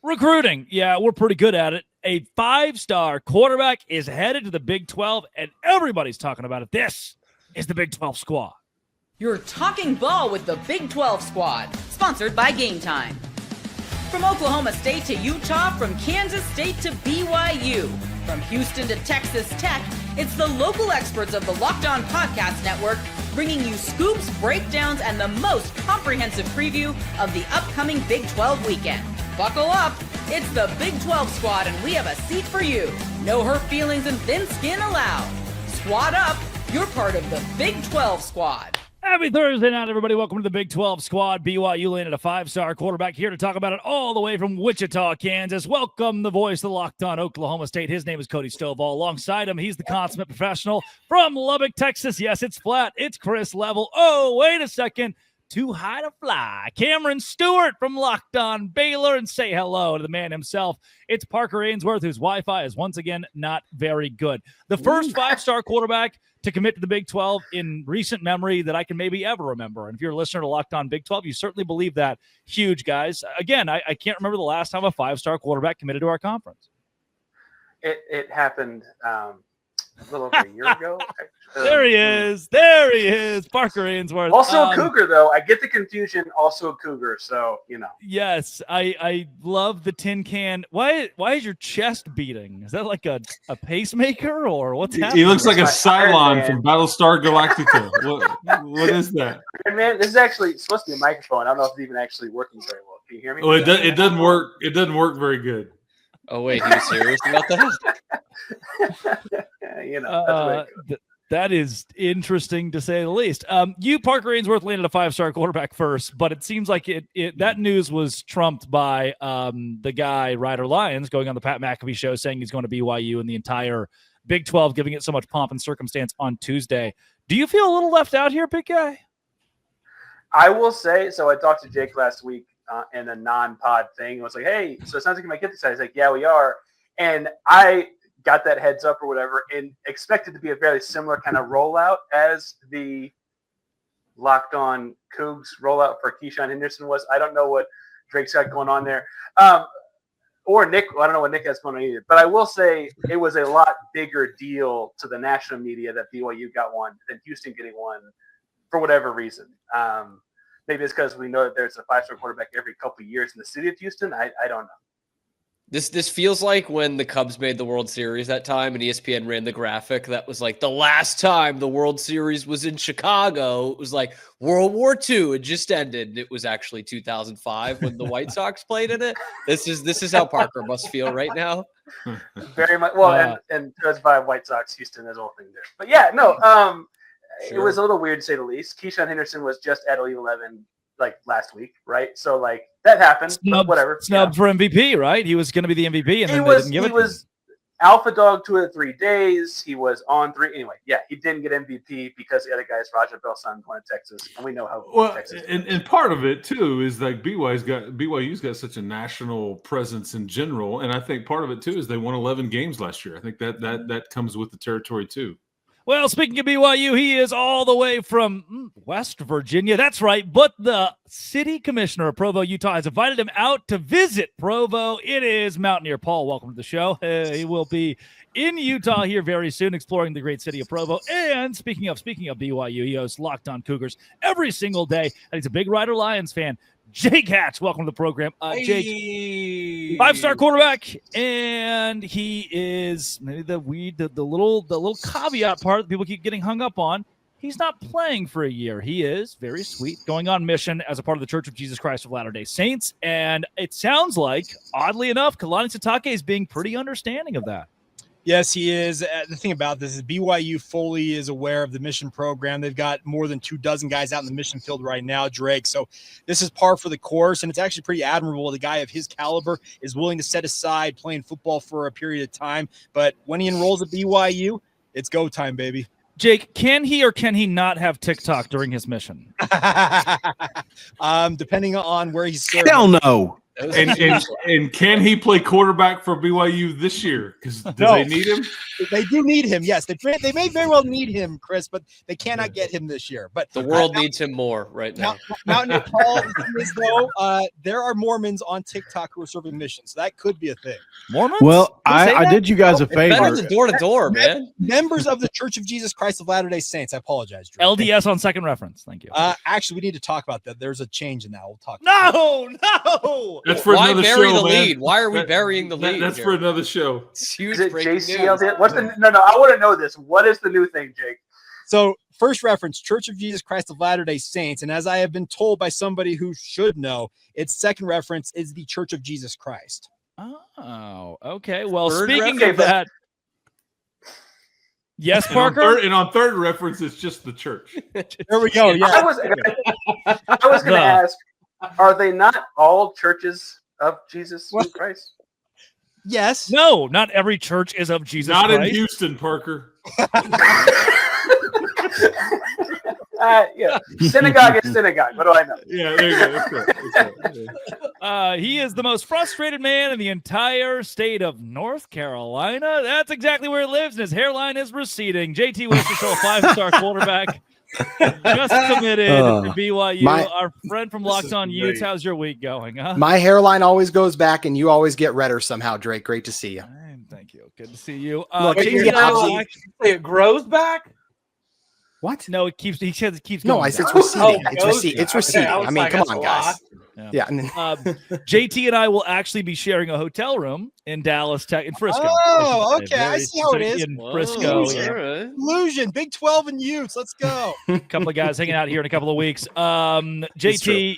Recruiting. Yeah, we're pretty good at it. A 5-star quarterback is headed to the Big 12, and everybody's talking about it. This is the Big 12 squad. You're talking ball with the Big 12 squad, sponsored by Game Time. From Oklahoma State to Utah, from Kansas State to BYU, from Houston to Texas Tech, it's the local experts of the Locked On Podcast Network bringing you scoops, breakdowns, and the most comprehensive preview of the upcoming Big 12 weekend. Buckle up, it's the Big 12 squad, and we have a seat for you. No hurt feelings and thin skin allowed. Squad up, you're part of the Big 12 squad. Happy Thursday night, everybody. Welcome to the Big 12 squad. BYU landed a 5-star quarterback here to talk about it all the way from Wichita, Kansas. Welcome the voice of the Locked On Oklahoma State. His name is Cody Stovall. Alongside him, he's the consummate professional from Lubbock, Texas. Yes, it's flat. It's Chris Level. Oh, wait a second. Too high to fly. Cameron Stewart from Locked On Baylor, and say hello to the man himself. It's Parker Ainsworth, whose Wi-Fi is once again not very good. The first 5-star quarterback to commit to the Big 12 in recent memory that I can maybe ever remember. And if you're a listener to Locked On Big 12, you certainly believe that. Huge, guys. Again, I can't remember the last time a 5-star quarterback committed to our conference. It happened a little over a year ago. There he is. Parker Ainsworth. Also a Cougar, though. I get the confusion. Also a Cougar, so, you know. Yes, I love the tin can. Why is your chest beating? Is that like a pacemaker or what's happening? He looks like a Cylon from Battlestar Galactica. What is that? Man, this is actually supposed to be a microphone. I don't know if it's even actually working very well. Can you hear me? Well, it doesn't work. It doesn't work very good. Oh, wait, he was serious about that? You know, that's the way it goes. That is interesting to say the least. You, Parker Ainsworth, landed a 5-star quarterback first, but it seems like that news was trumped by the guy, Ryder Lyons, going on the Pat McAfee show saying he's going to BYU and the entire Big 12 giving it so much pomp and circumstance on Tuesday. Do you feel a little left out here, big guy? I will say, so I talked to Jake last week in a non-pod thing. I was like, hey, so it sounds like you might get this. I was like, yeah, we are. And I got that heads up or whatever and expected to be a very similar kind of rollout as the Locked On Cougs rollout for Keyshawn Henderson was. I don't know what Drake's got going on there. Or Nick, I don't know what Nick has going on either. But I will say it was a lot bigger deal to the national media that BYU got one than Houston getting one for whatever reason. Maybe it's because we know that there's a 5-star quarterback every couple of years in the city of Houston. I don't know. This feels like when the Cubs made the World Series that time and ESPN ran the graphic that was like the last time the World Series was in Chicago. It was like World War II had just ended. It was actually 2005 when the White Sox played in it. This is how Parker must feel right now. Very much. Well, and judged by White Sox, Houston, there's a whole thing there. But yeah, no, It was a little weird to say the least. Keyshawn Henderson was just at Elite 11 like last week, right? So like that happened. Whatever. Snubbed for MVP, right? He was going to be the MVP, and then they didn't give it. He was alpha dog 2 of the 3 days. He was on 3 anyway. Yeah, he didn't get MVP because the other guy is Roger Bell's son going to Texas, and we know how Texas. And part of it too is like BYU's got such a national presence in general, and I think part of it too is they won 11 games last year. I think that comes with the territory too. Well, speaking of BYU, he is all the way from West Virginia. That's right. But the city commissioner of Provo, Utah, has invited him out to visit Provo. It is Mountaineer Paul. Welcome to the show. He will be in Utah here very soon, exploring the great city of Provo. And speaking of BYU, he hosts Locked On Cougars every single day. And he's a big Ryder Lyons fan. Jake Hatch, welcome to the program. Jake, 5-star quarterback, and he is maybe the little caveat part that people keep getting hung up on. He's not playing for a year. He is very sweet, going on mission as a part of the Church of Jesus Christ of Latter-day Saints, and it sounds like, oddly enough, Kalani Sitake is being pretty understanding of that. Yes, he is. The thing about this is BYU fully is aware of the mission program. They've got more than 24 guys out in the mission field right now, Drake. So this is par for the course, and it's actually pretty admirable. The guy of his caliber is willing to set aside playing football for a period of time. But when he enrolls at BYU, it's go time, baby. Jake, can he or can he not have TikTok during his mission? Depending on where he's serving. Hell no. And can he play quarterback for BYU this year? Because do they need him? They do need him. Yes, they may very well need him, Chris, but they cannot get him this year. But the world needs him more right now. Mountaineer Paul, there are Mormons on TikTok who are serving missions, so that could be a thing. Mormons? Well, I did you guys a favor. Better than door to door, man. Members of the Church of Jesus Christ of Latter-day Saints. I apologize, Drew. LDS on second reference. Thank you. Actually, we need to talk about that. There's a change in that. We'll talk. No. That's for Why another bury show, the man. lead? Why are we burying the lead? That's here? for another show. It's huge Is it breaking JCL? news. What's the no? I want to know this. What is the new thing, Jake? So, first reference, Church of Jesus Christ of Latter-day Saints. And as I have been told by somebody who should know, its second reference is the Church of Jesus Christ. Oh, okay. Well, Third speaking reference? of that, yes, And Parker. on third reference, it's just the church. There we go. I Yeah. was going to ask, are they not all churches of Jesus Christ? Yes. No, not every church is of Jesus Not Christ. in Houston, Parker. Yeah, synagogue is synagogue. What do I know? Yeah, there you go. That's right. He is the most frustrated man in the entire state of North Carolina. That's exactly where he lives, and his hairline is receding. JT Winston, a 5-star quarterback, just committed to BYU. Our friend from Locked On Utes. How's your week going? Huh? My hairline always goes back, and you always get redder somehow, Drake. Great to see you. Thank you. Good to see you. Look, JT, It grows back. What? no, it keeps. He says it keeps. No, going I said down. it's receding. Oh, It's receding. It's receding. I was I mean, like, come that's on, a guys. lot. Yeah. JT and I will actually be sharing a hotel room in Dallas, in Frisco. Oh, I should say. okay. I see how it is. In Whoa, Frisco. all Yeah. right. Illusion, Big 12 and Utes. Let's go. A couple of guys hanging out here in a couple of weeks. JT,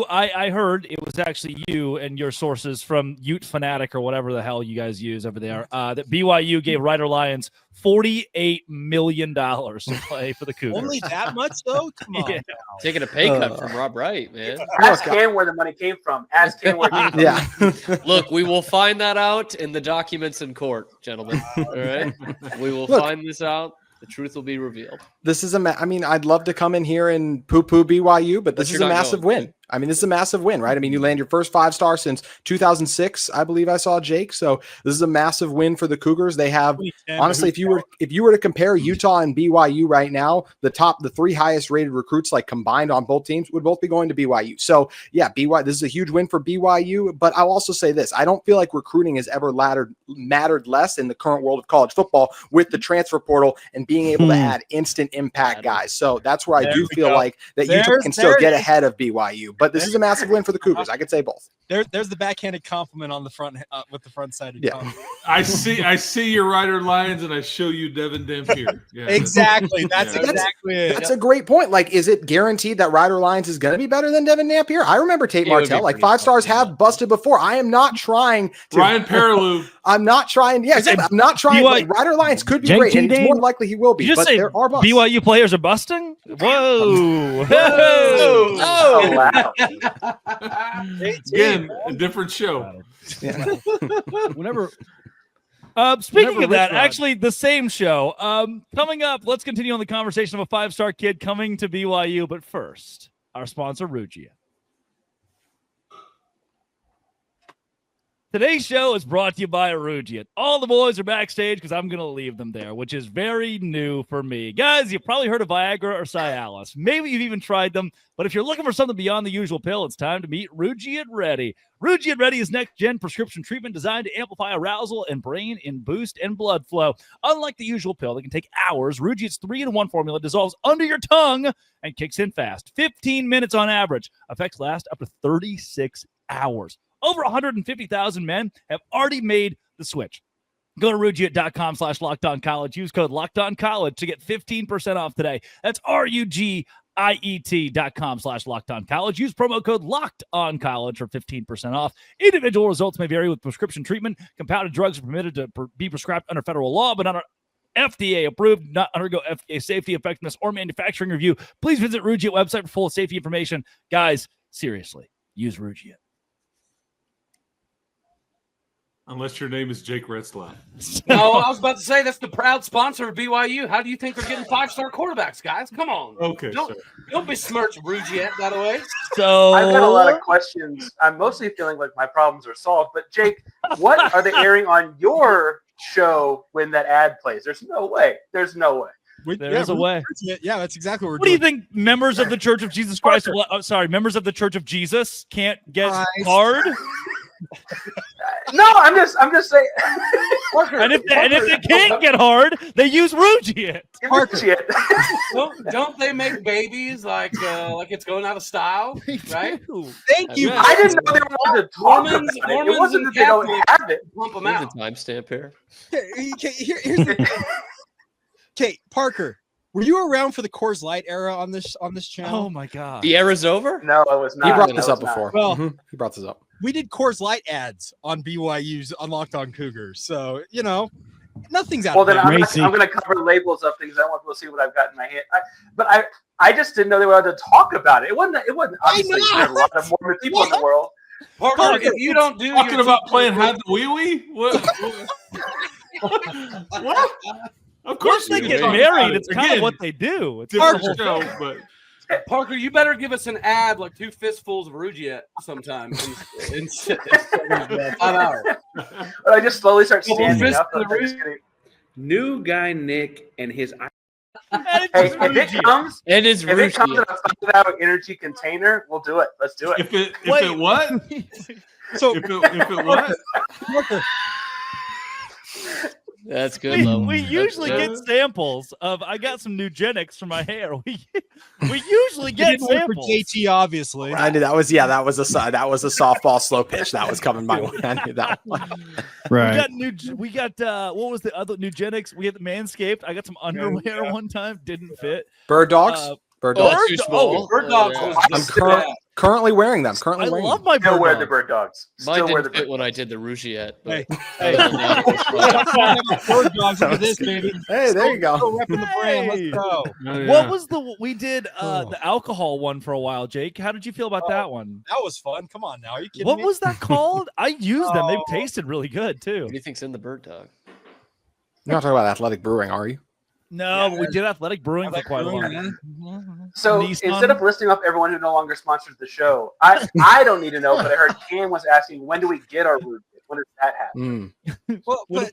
I heard it was actually you and your sources from Ute Fanatic or whatever the hell you guys use over there, that BYU gave Ryder Lyons $48 million to play for the Cougars. Only that much, though? Come on. Yeah. Taking a pay cut from Rob Wright, man. Ask him where the money came from. Ask him where it came from. Yeah. Look, we will find that out in the documents in court, gentlemen. All right, we will find this out. The truth will be revealed. This is I mean, I'd love to come in here and poo-poo BYU, but this is a massive win. I mean, this is a massive win, right? I mean, you land your first 5-star since 2006, I believe I saw, Jake. So this is a massive win for the Cougars. They have, honestly, if you were to compare Utah and BYU right now, the 3 highest rated recruits, like combined on both teams, would both be going to BYU. So yeah, this is a huge win for BYU. But I'll also say this: I don't feel like recruiting has ever mattered less in the current world of college football with the transfer portal and being able to add instant impact guys. So that's where I do feel like that Utah can still get ahead of BYU. But this is a massive win for the Cougars. I could say both. There's the backhanded compliment on the front with the front side. I see your Ryder Lyons, and I show you Devin Dampier. Yeah, Exactly. That's exactly it. That's a great point. Like, is it guaranteed that Ryder Lyons is going to be better than Devin Dampier? I remember Tate Martell. Like 5-stars have busted before. I am not trying to. Ryan Paralou. I'm not trying. Yes, I'm not trying. Like, Ryder Lyons could be great, and it's more likely he will be. You just but say there are busts. BYU players are busting? Whoa. Oh, Oh, wow. Again, a different show. Yeah. Whenever speaking Whenever of that, Rod- actually the same show. Coming up, let's continue on the conversation of a 5-star kid coming to BYU. But first, our sponsor, Rugia. Today's show is brought to you by Rugia. All the boys are backstage because I'm going to leave them there, which is very new for me. Guys, you've probably heard of Viagra or Cialis. Maybe you've even tried them, but if you're looking for something beyond the usual pill, it's time to meet Rugia Ready. Rugia Ready is next-gen prescription treatment designed to amplify arousal and brain and boost and blood flow. Unlike the usual pill that can take hours, Rugia's 3-in-1 formula dissolves under your tongue and kicks in fast. 15 minutes on average. Effects last up to 36 hours. Over 150,000 men have already made the switch. Go to Rugiet.com/LockedOnCollege. Use code LockedOnCollege to get 15% off today. That's RUGIET.com/LockedOnCollege. Use promo code LockedOnCollege for 15% off. Individual results may vary with prescription treatment. Compounded drugs are permitted to be prescribed under federal law, but not FDA approved, not undergo FDA safety, effectiveness, or manufacturing review. Please visit Rugiet website for full safety information. Guys, seriously, use Rugiet. Unless your name is Jake Retzlaff. No, I was about to say that's the proud sponsor of BYU. How do you think they're getting 5-star quarterbacks, guys? Come on. Okay, Don't, sorry. Don't besmirch Rugiet, by the way. So I've got a lot of questions. I'm mostly feeling like my problems are solved. But Jake, what are they airing on your show when that ad plays? There's no way. There's no way. There's a way. Yeah, that's exactly what we're What do you doing. think members of the Church of Jesus Christ, members of the Church of Jesus can't get hard? No, I'm just saying. And if they can't get hard, they use Rugiet. Shit. Don't they make babies like it's going out of style, right? Thank you. I didn't know they wanted to talk about it. It wasn't that they don't have it. Pump them Here's out. a timestamp here. Here's the thing. Okay, Parker, were you around for the Coors Light era on this channel? Oh my god. The era's over? No, I was not. He brought No, this I up was not. before. Well, He brought this up. we did Coors Light ads on BYU's on Locked On Cougars, so nothing's out. Well, of then bounds. I'm going to cover labels of things. I want people to see what I've got in my hand. But I just didn't know they were allowed to talk about it. It wasn't obviously know. there's a lot of Mormon people in the world. Parker, if you don't do Talking your about teacher- playing hide the wee wee? What? What? Of course Once they we get can talk married, about it's it. kind of Again, what they do. It's different the whole show, thing. but Parker, you better give us an ad like 2 fistfuls of Rugiet sometime in 5 hours. But I just slowly start standing fist up. to the I'm just roof. kidding. New guy Nick and his And it's Hey, just if it Rugiet. comes, It is if it comes in Rugiet. a 5-hour energy container, we'll do it. Let's do it. if it Wait. what? So If it what? Parker, That's good. Lo. We That's usually good. get samples of. I got some Nugenics for my hair. We usually you get didn't wait for samples. JT, obviously. I knew that was that was a softball slow pitch that was coming my way. I knew that one. We got what was the other Nugenics? We had the Manscaped. I got some underwear one time, didn't fit. Bird dogs. Bird Oh, dogs. that's too small. Bird dogs Yeah. was I'm just currently wearing them. I love my Still bird wear dog. the bird dogs. Mine Still wear the didn't fit bird when I dogs. did the Rugiet. But Hey, other than that, it was fine. Bird dogs, look at this, baby. Hey, there you go. Still repping the brand. Hey. Let's go. Oh, yeah. What was we did the alcohol one for a while, Jake? How did you feel about that one? That was fun. Come on now. Are you kidding What me? was that called? I used them. They Oh. tasted really good too. What do you think's in the bird dog? You're not talking about athletic brewing, are you? No, but we did athletic brewing for Athletic quite a Brewing, while. So Nissan. instead of listing up everyone who no longer sponsors the show, I don't need to know, but I heard Cam was asking, when do we get our root? When does that happen? Well, but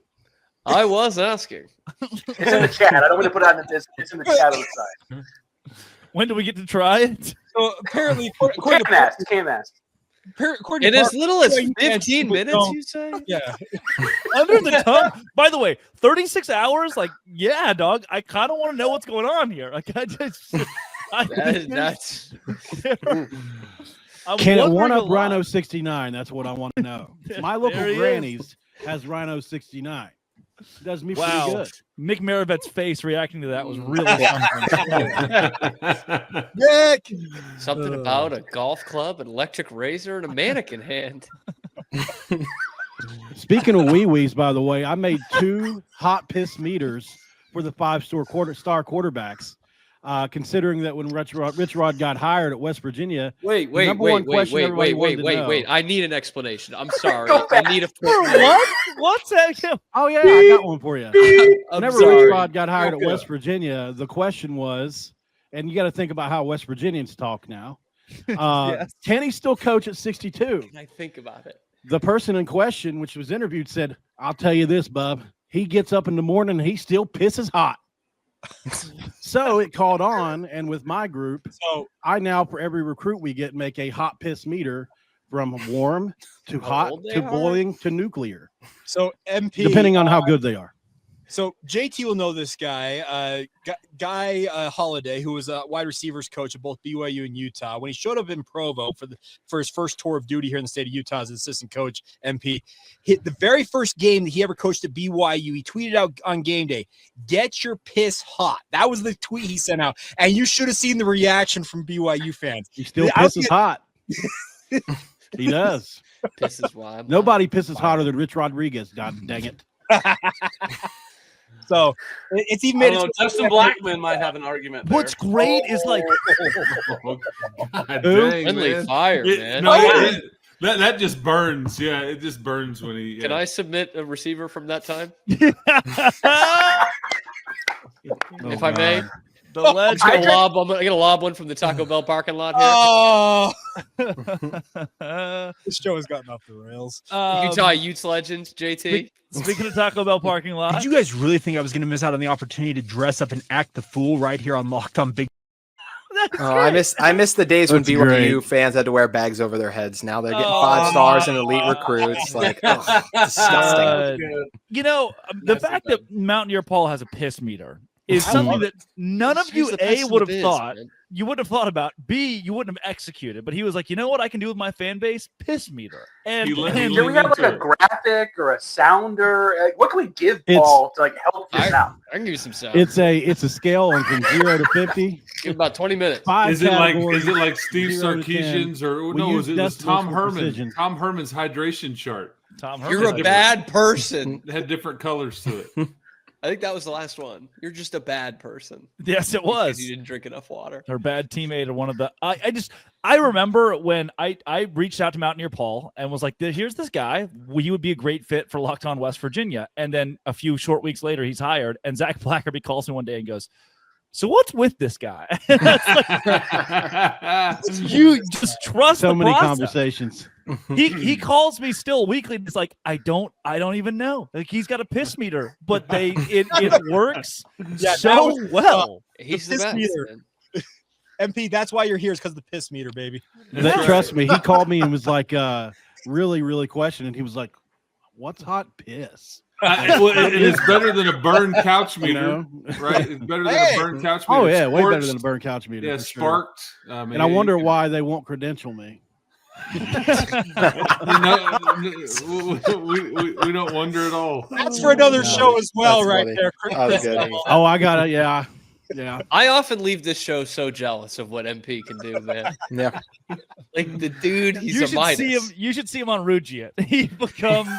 I was asking. It's in the chat. I don't want to put it on the disc. It's in the chat on the side. When do we get to try it? so apparently, Cam according to asked. Cam asked. according In to as Parker- little as you can't 15 put minutes, don't- you say? Yeah. Under the tongue. By the way, 36 hours. Like, yeah, dog. I kind of want to know what's going on here. Like, that's. That's I'm Can it wondering one a up lot. Rhino 69? That's what I want to know. My local There he is. Granny's has Rhino 69. It does me Wow. pretty good. Mick Maravet's face reacting to that was really something. Nick. something about a golf club, an electric razor, and a mannequin hand. Speaking of wee-wees, by the way, I made 2 hot piss meters for the 5-star quarterbacks. Considering that when Rich Rod got hired at West Virginia, Wait. number one question everybody wanted to know. I need an explanation. I'm sorry. Go I back. need a What? What's that? oh yeah, I got one for you. I'm Whenever sorry. Rich Rod got hired at Okay. West Virginia, the question was, and you got to think about how West Virginians talk now. Yes. Can he still coach at 62? Can I think about it? The person in question, which was interviewed, said, "I'll tell you this, bub. He gets up in the morning and he still pisses hot." So it caught on, and with my group, So I now for every recruit we get make a hot piss meter from warm to How hot old they to are? boiling to nuclear, MP, depending on how good they are. So JT will know this guy, Guy Holiday, who was a wide receivers coach at both BYU and Utah. When he showed up in Provo for his first tour of duty here in the state of Utah as an assistant coach, MP, the very first game that he ever coached at BYU, he tweeted out on game day, "Get your piss hot." That was the tweet he sent out, and you should have seen the reaction from BYU fans. He still I pisses hot. He does. This is why I'm Nobody pisses hotter than Rich Rodriguez. God dang it. So it's even I made don't know, it. Justin Blackman might have an argument there. What's great is like God Who? dang, friendly man. fire, It- man. no, Oh, that just burns. Yeah, it just burns when he. Can yeah. I submit a receiver from that time, Oh, if I may? God. The legend. I'm gonna lob one from the Taco Bell parking lot here. Oh, this show has gotten off the rails. Utah Utes legend, JT. Speaking of Taco Bell parking lot, Did you guys really think I was going to miss out on the opportunity to dress up and act the fool right here on Locked On Big? I miss the days when That's BYU great. fans had to wear bags over their heads. Now they're getting 5 stars and elite recruits. Like, disgusting. The fact that Mountaineer Paul has a piss meter is something that none of you would have thought. Man. You wouldn't have thought about. B, you wouldn't have executed. But he was like, you know what I can do with my fan base? Piss meter. And Can we have like a graphic or a sounder? Like, what can we give Paul to like help this out? I can give you some sound. It's a scale on from 0 to 50. Give about 20 minutes. 5 Is it categories, like Steve 0 to 10. Sarkisian's or We no? use It was Tom decimals for Herman. precision. Tom Herman's hydration chart. Tom You're a bad person. It had different colors to it. I think that was the last one. You're just a bad person. Yes, it was. Because you didn't drink enough water. Her bad teammate or one of the. I remember when I reached out to Mountaineer Paul and was like, here's this guy. He would be a great fit for Locked On West Virginia. And then a few short weeks later, he's hired. And Zach Blackerby calls me one day and goes, so what's with this guy? You just trust So the many process. conversations. He calls me still weekly. It's like I don't even know. Like he's got a piss meter, but it works so well. He's the piss best. meter. Man. MP, that's why you're here, is because of the piss meter, baby. Trust me, he called me and was like, really, really questioning. He was like, "What's hot piss?" It's better than a burn couch meter, know? right? It's better than a burn couch meter. Oh yeah, way better Sparked. than a burn couch meter. Yeah, for sure. sparked. I mean, And I wonder why they won't credential me. we don't wonder at all. That's for another show as well, That's right funny. there. That was good. Oh, I got it. Yeah. I often leave this show so jealous of what MP can do, man. Yeah. Like the dude, he's You a should Midas. see him. You should see him on Rugiet. He becomes.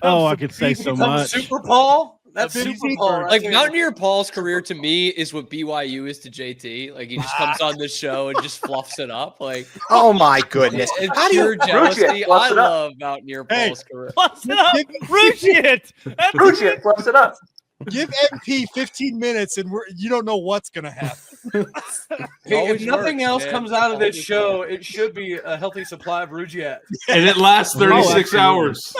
Oh, I could say so much. Super Paul. That's A Super super- Paul. Like Mountaineer Paul's career to me is what BYU is to JT. Like he just comes on this show and just fluffs it up. Like Oh my goodness. it's How do you pure jealousy. Rugiet, fluffs I it up. love Mountaineer Paul's career. Plus it up, Rugiet. Rugiet fluffs it up. Give MP 15 minutes, and you don't know what's gonna happen. Hey, if Always nothing works, else man. comes out of this Always show, it should be a healthy supply of Rugiet. And it lasts 36 absolutely. hours.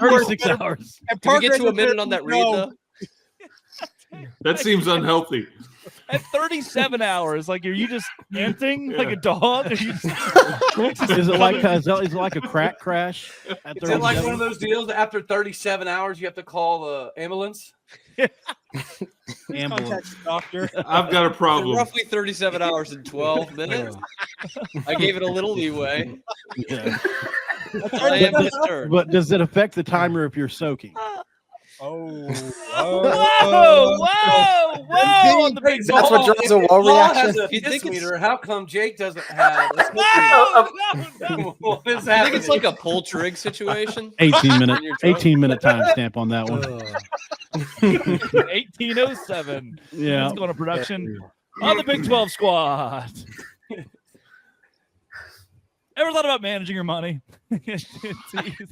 36 hours. And Can we get to a Parker minute on that read though? That seems unhealthy. At 37 hours, like are you just emptying like a dog? Are you just, Is it like a crack crash? At Is it like 37? one of those deals that after 37 hours you have to call the ambulance? Ambulance. contact the doctor. I've got a problem. Roughly 37 hours and 12 minutes. I gave it a little leeway. Yeah. I am disturbed. But does it affect the timer if you're soaking? Oh, whoa! On the big That's what draws a wall Paul reaction. has a You think piss it's- meter. How come Jake doesn't have a no. What is I think happening? it's like a pull trig situation. 18 minute timestamp on that one. 1807. Yeah. Let's go to production on the Big 12 squad. Ever thought about managing your money? It's easy.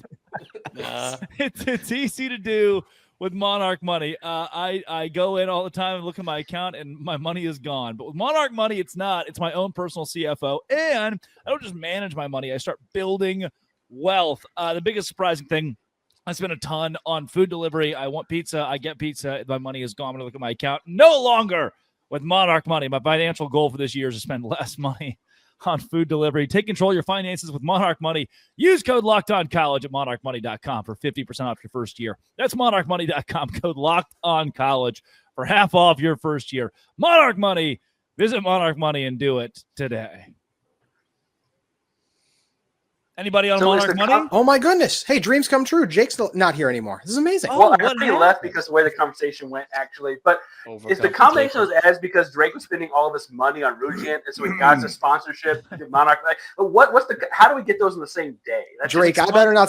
Nah. It's easy to do with Monarch Money. I go in all the time and look at my account and my money is gone. But with Monarch Money, it's not. It's my own personal CFO. And I don't just manage my money. I start building wealth. The biggest surprising thing, I spend a ton on food delivery. I want pizza. I get pizza. My money is gone. I'm going to look at my account. No longer with Monarch Money. My financial goal for this year is to spend less money on food delivery. Take control of your finances with Monarch Money. Use code LOCKEDONCollege at monarchmoney.com for 50% off your first year. That's monarchmoney.com, code LOCKEDONCollege for half off your first year. Monarch Money. Visit Monarch Money and do it today. Anybody on So is Monarch the Money? Oh my goodness. Hey, dreams come true. Jake's still not here anymore. This is amazing. Oh, Well, what everybody happened? left because of the way the conversation went, actually. But is the combination of as because Drake was spending all this money on Rugent, and so he got the sponsorship, the Monarch? Like, what's the? How do we get those on the same day? That's Drake, just I better not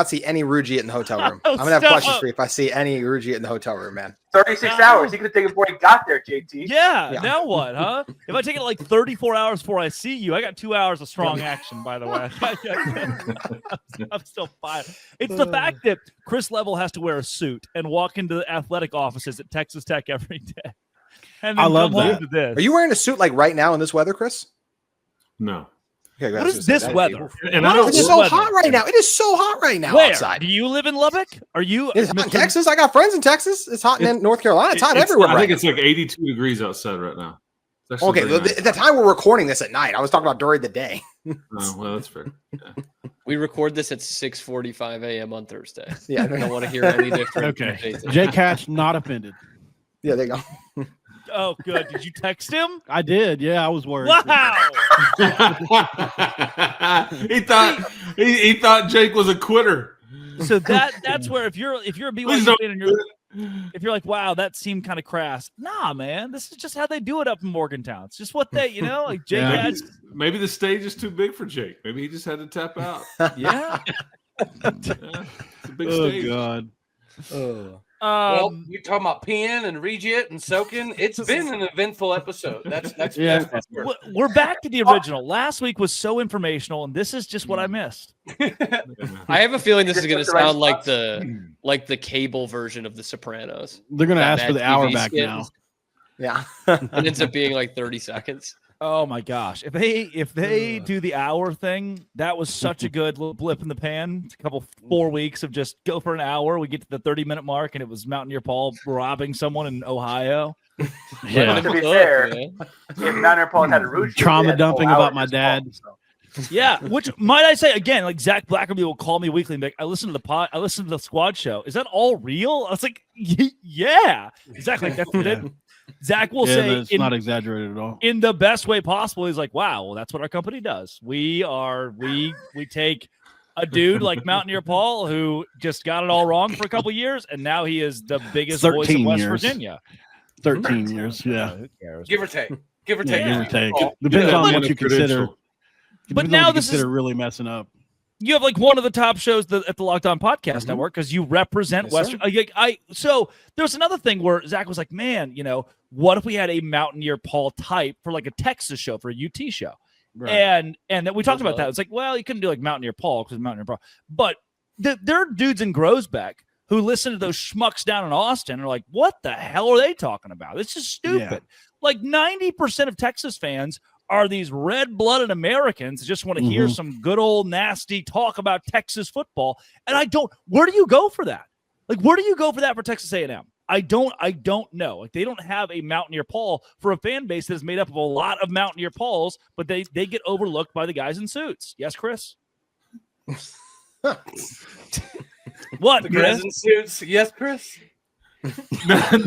see any Rugiet in the hotel room. I'm gonna have Stop. questions for you if I see any Rugiet in the hotel room, man. 36 hours. He could have taken before he got there, JT. Yeah, now what, huh? If I take it like 34 hours before I see you, I got 2 hours of strong action, by the way. I'm still fine. It's the fact that Chris Level has to wear a suit and walk into the athletic offices at Texas Tech every day. And then I love come home that. to this. Are you wearing a suit like right now in this weather, Chris? No. Okay, What is this weather? And What I don't. is It's this so weather? hot right now. It is so hot right now Where? outside. Do you live in Lubbock? Are you It's hot in Mr. Texas. I got friends in Texas. It's hot in North Carolina. It's hot It's- everywhere I right think now. it's like 82 degrees outside right now. It's actually Okay, very well, nice. at the time we're recording this at night. I was talking about during the day. Oh, well, that's fair. Yeah. We record this at 6:45 a.m. on Thursday. Yeah, I don't want to hear any different. Okay. Jason. Jake Hatch not offended. Yeah, there you go. Oh, good. Did you text him? I did. Yeah, I was worried. Wow. he thought Jake was a quitter. So that's where if you're a Please BYU don't fan and if you're like, wow, that seemed kind of crass. Nah, man, this is just how they do it up in Morgantown. It's just what they, like Jake Yeah. Hatch. Maybe the stage is too big for Jake. Maybe he just had to tap out. Yeah. Yeah, it's a big Oh stage. God. Well, you're talking about peeing and rejit and soaking. It's been an eventful episode. That's Yeah. that's for sure. We're back to the original. Last week was so informational, and this is just what I missed. I have a feeling this is Just going to put the right sound like spots. the cable version of The Sopranos. They're gonna That ask for bad the hour TV back skins. now. Yeah. It ends up being like 30 seconds. Oh my gosh! If they do the hour thing, that was such a good little blip in the pan. It's a couple 4 weeks of just go for an hour. We get to the 30-minute mark, and it was Mountaineer Paul robbing someone in Ohio. Yeah. To be fair, if Mountaineer Paul had a root, Trauma dumping about my dad. Yeah, which might I say again, like Zach Blackerby will call me weekly and be like, I listened to the pod, I listened to the squad show. Is that all real? I was like, yeah. Exactly. That's what it. Zach will Yeah, say it's not exaggerated at all. in the best way possible. He's like, wow, well, that's what our company does. We take a dude like Mountaineer Paul who just got it all wrong for a couple years, and now he is the biggest voice of 13 West years. Virginia. 13 years. Yeah. Who cares? Give or take. Yeah, give or take. Oh, Depends Yeah, on and what a you consider. credential. But Depends on now what you this is consider really messing up. you have like one of the top shows at the Locked On Podcast Network because you represent Yes, Western. So there's another thing where Zach was like, man, what if we had a Mountaineer Paul type for like a Texas show, for a UT show? And that we talked about that. It's like, well, you couldn't do like Mountaineer Paul because Mountaineer Paul, but there are dudes in Groesbeck who listen to those schmucks down in Austin and are like, what the hell are they talking about? It's just stupid. Yeah. Like 90% of Texas fans are these red-blooded Americans that just want to hear some good old nasty talk about Texas football. And where do you go for that? Like, where do you go for that for Texas A&M? I don't know. Like, they don't have a Mountaineer Paul for a fan base that is made up of a lot of Mountaineer Pauls, but they get overlooked by the guys in suits. Yes, Chris? What, The Chris? guys in suits. Yes, Chris. Nothing.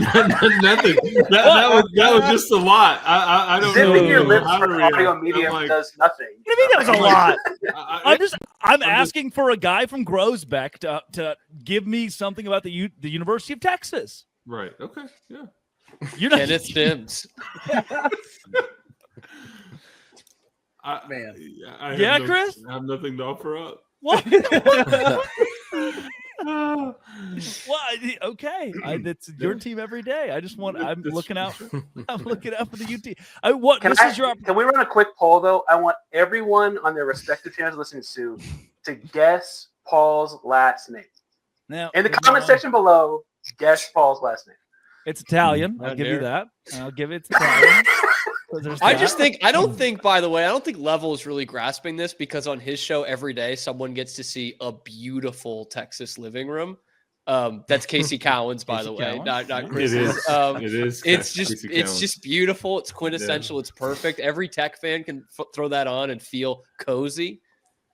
That was just a lot. I don't know. Zipping your lips how to for react. audio I'm medium like- does nothing. What do you mean that was a lot? I- I'm asking for a guy from Groesbeck to give me something about the University of Texas. Right. Okay. Yeah. You're not. Kenneth Sims. Man. I have Yeah, Chris? I have nothing to offer up. What? Well, okay. It's your team every day. I'm looking out. I'm looking out for the UT. Can we run a quick poll though? I want everyone on their respective channels listening to guess Paul's last name. Now, In the comment section below, guess Paul's last name. it's Italian. I'll Not give you here. that. I'll give it Italian. So there's I that. just think I don't think Level is really grasping this because on his show every day someone gets to see a beautiful Texas living room. That's Casey Cowens, by the way, not Chris's. It is. It's just beautiful. It's quintessential. It's perfect. Every Tech fan can throw that on and feel cozy.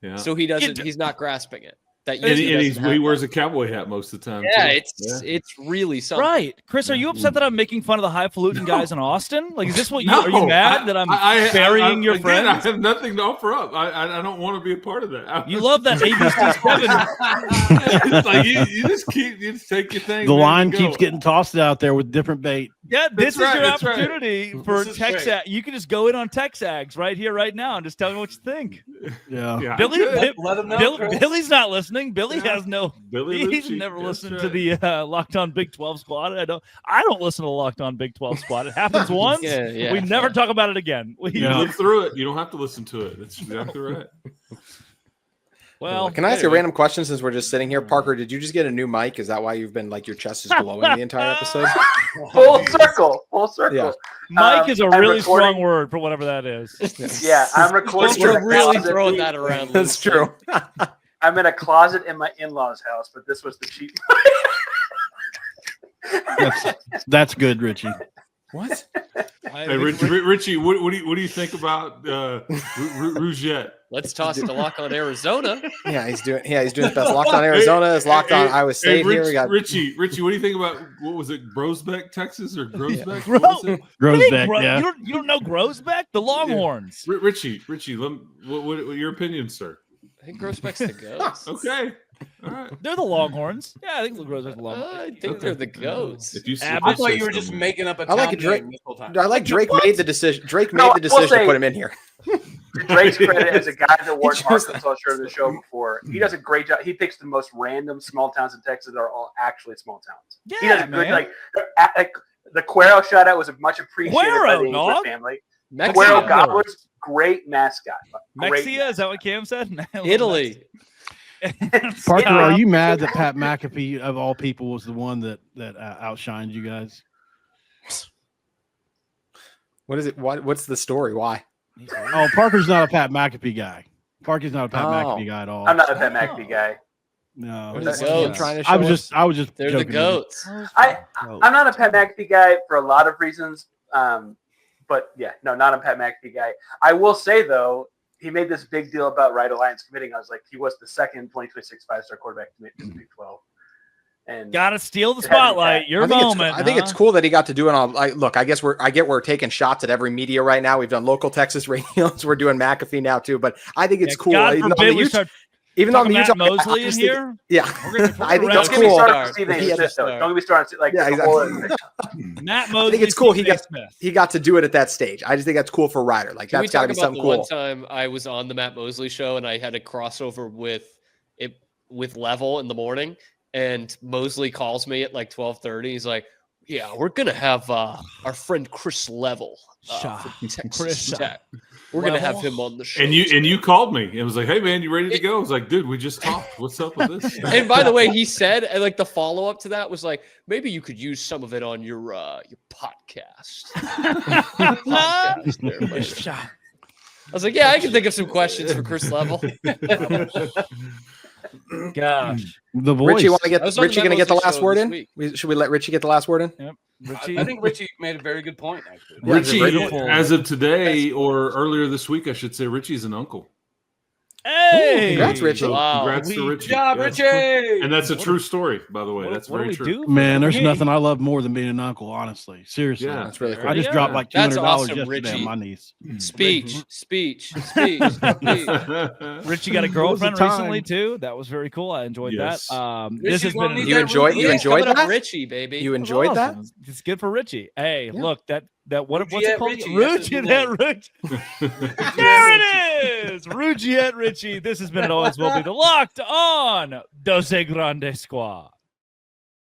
Yeah. So he's not grasping it. That And usually he doesn't happen. wears a cowboy hat most of the time. Yeah, too. it's really something. Right, Chris. Are you upset that I'm making fun of the highfalutin guys in Austin? Like, is this what are you mad that I'm burying your friends? I have nothing to offer up. I don't want to be a part of that. You love that ABC 7. It's like you just take your thing. The man, line and go. keeps getting tossed out there with different bait. Yeah, this is your That's right. opportunity for This is Texas. great. You can just go in on Texags right here, right now, and just tell me what you think. Yeah. Yeah, Billy, I could. Let him know, Chris. Billy's not listening. listening. Billy has no. Billy He's Lucci, never that's listened right. to the Locked On Big 12 Squad. I don't listen to Locked On Big 12 Squad. It happens once. Yeah. We never talk about it again. You live through it. You don't have to listen to it. That's exactly right. Well, can I ask you a random question since we're just sitting here? Parker, did you just get a new mic? Is that why you've been like your chest is glowing the entire episode? Full circle. Yeah. Mike is a I'm really recording- strong word for whatever that is. Yeah, I'm recording. in a We're really closet. throwing that around. That's true. I'm in a closet in my in-laws' house, but this was the cheap. That's good, Richie. What? Hey, Richie, what do you think about Rougette? Let's toss it to Lock On Arizona. Yeah, he's doing his best. Locked On Arizona is locked on Iowa State here. We got Richie, what do you think about what was it, Grosbeck, Texas, or Grosbeck? Gro- What was it? Grosbeck, Bro, yeah. you don't know Grosbeck? The Longhorns. Richie, what your opinion, sir? I think Grosbeck's the goats. Okay, all right. They're the Longhorns. Yeah, I think Grosbeck's the Longhorns. I think they're the goats. If you I thought you were just making up a I like town it, Drake. name this whole time. I like Drake made the decision. Drake made No, the decision we'll to put say- him in here. To Drake's credit, as a guy that wore an just- Arkansas shirt of the show before, he does a great job. He picks the most random small towns in Texas that are all actually small towns. He does a good, man. like the Cuero shout out was much appreciated by Cuero, the English dog. family. Mexico. Cuero Gobblers, great mascot. Great Mexia, is that what Cam said? Italy. Parker, are you mad that Pat McAfee, of all people, was the one that outshined you guys? What is it? What's the story? Why? Oh, Parker's not a Pat McAfee guy. Parker's not a Pat Oh. McAfee guy at all. I'm not a Pat McAfee guy. No, What The is goats. Cam trying to show I was us? just. They're the joking. goats. I'm not a Pat McAfee guy for a lot of reasons. But yeah, no, not a Pat McAfee guy. I will say though, he made this big deal about Ryder Lyons committing. I was like, he was the second 2026 5-star quarterback commit in the Big 12. And Gotta steal the It had to be spotlight. Pat. Your I think moment. It's, I think it's cool that he got to do it on. Look, I guess I get we're taking shots at every media right now. We've done local Texas radios. We're doing McAfee now too. But I think it's cool. God Even though forbid the we Utes- start even though talking the Matt Utes- Mosley in obviously- here. Yeah, We're I think gonna that's don't get me cool. started on Stephen A. He had Smith, to though. start. Don't get me started on like Yeah, the exactly. whole- Matt Mosley. I think it's cool. Stephen A. Smith. He got to do it at that stage. I just think that's cool for Ryder. Like Can we that's got talk to be about something the one cool. time I was on the Matt Mosley show and I had a crossover with Level in the morning, and Mosley calls me at like 12:30. He's like, "Yeah, we're gonna have our friend Chris Level from Texas Chris Tech. We're gonna have Level. him on the show." And you called me and was like, "Hey man, you ready to go?" I was like, "Dude, we just talked. What's up with this?" And by the way, he said, and like the follow up to that was like, maybe you could use some of it on your podcast. Podcast there, buddy. I was like, yeah, I can think of some questions for Chris Level. Gosh, The voice. Richie, want to get I was on the Richie going to Matt get the Mosley last show word this in? week. Should we let Richie get the last word in? Richie. I think Richie made a very good point, actually. Yeah, Richie, beautiful. as of today or earlier this week, I should say, Richie's an uncle. Hey, congrats, Richie. So Wow. congrats to Richie. Good job, Yeah. Richie! And that's a true story, by the way. That's what do very we true. do? Man, there's Hey. nothing I love more than being an uncle. Honestly, seriously. Yeah. That's really cool. I just Yeah. dropped like That's $200 awesome, yesterday Richie. on my niece. Speech. Richie got a girlfriend time. recently too. That was very cool. I enjoyed Yes. that. This Richie's has gonna been need You that enjoyed- Ruby. you enjoyed Coming up that? Richie, baby. You enjoyed that? awesome. It's good for Richie. Hey, Yeah. look that what's Rugiette it called? Richie, that's his Rugiette name. Richie. There it is. Rugiette Richie. This has been and always will be the Locked On Doce Grande Squad.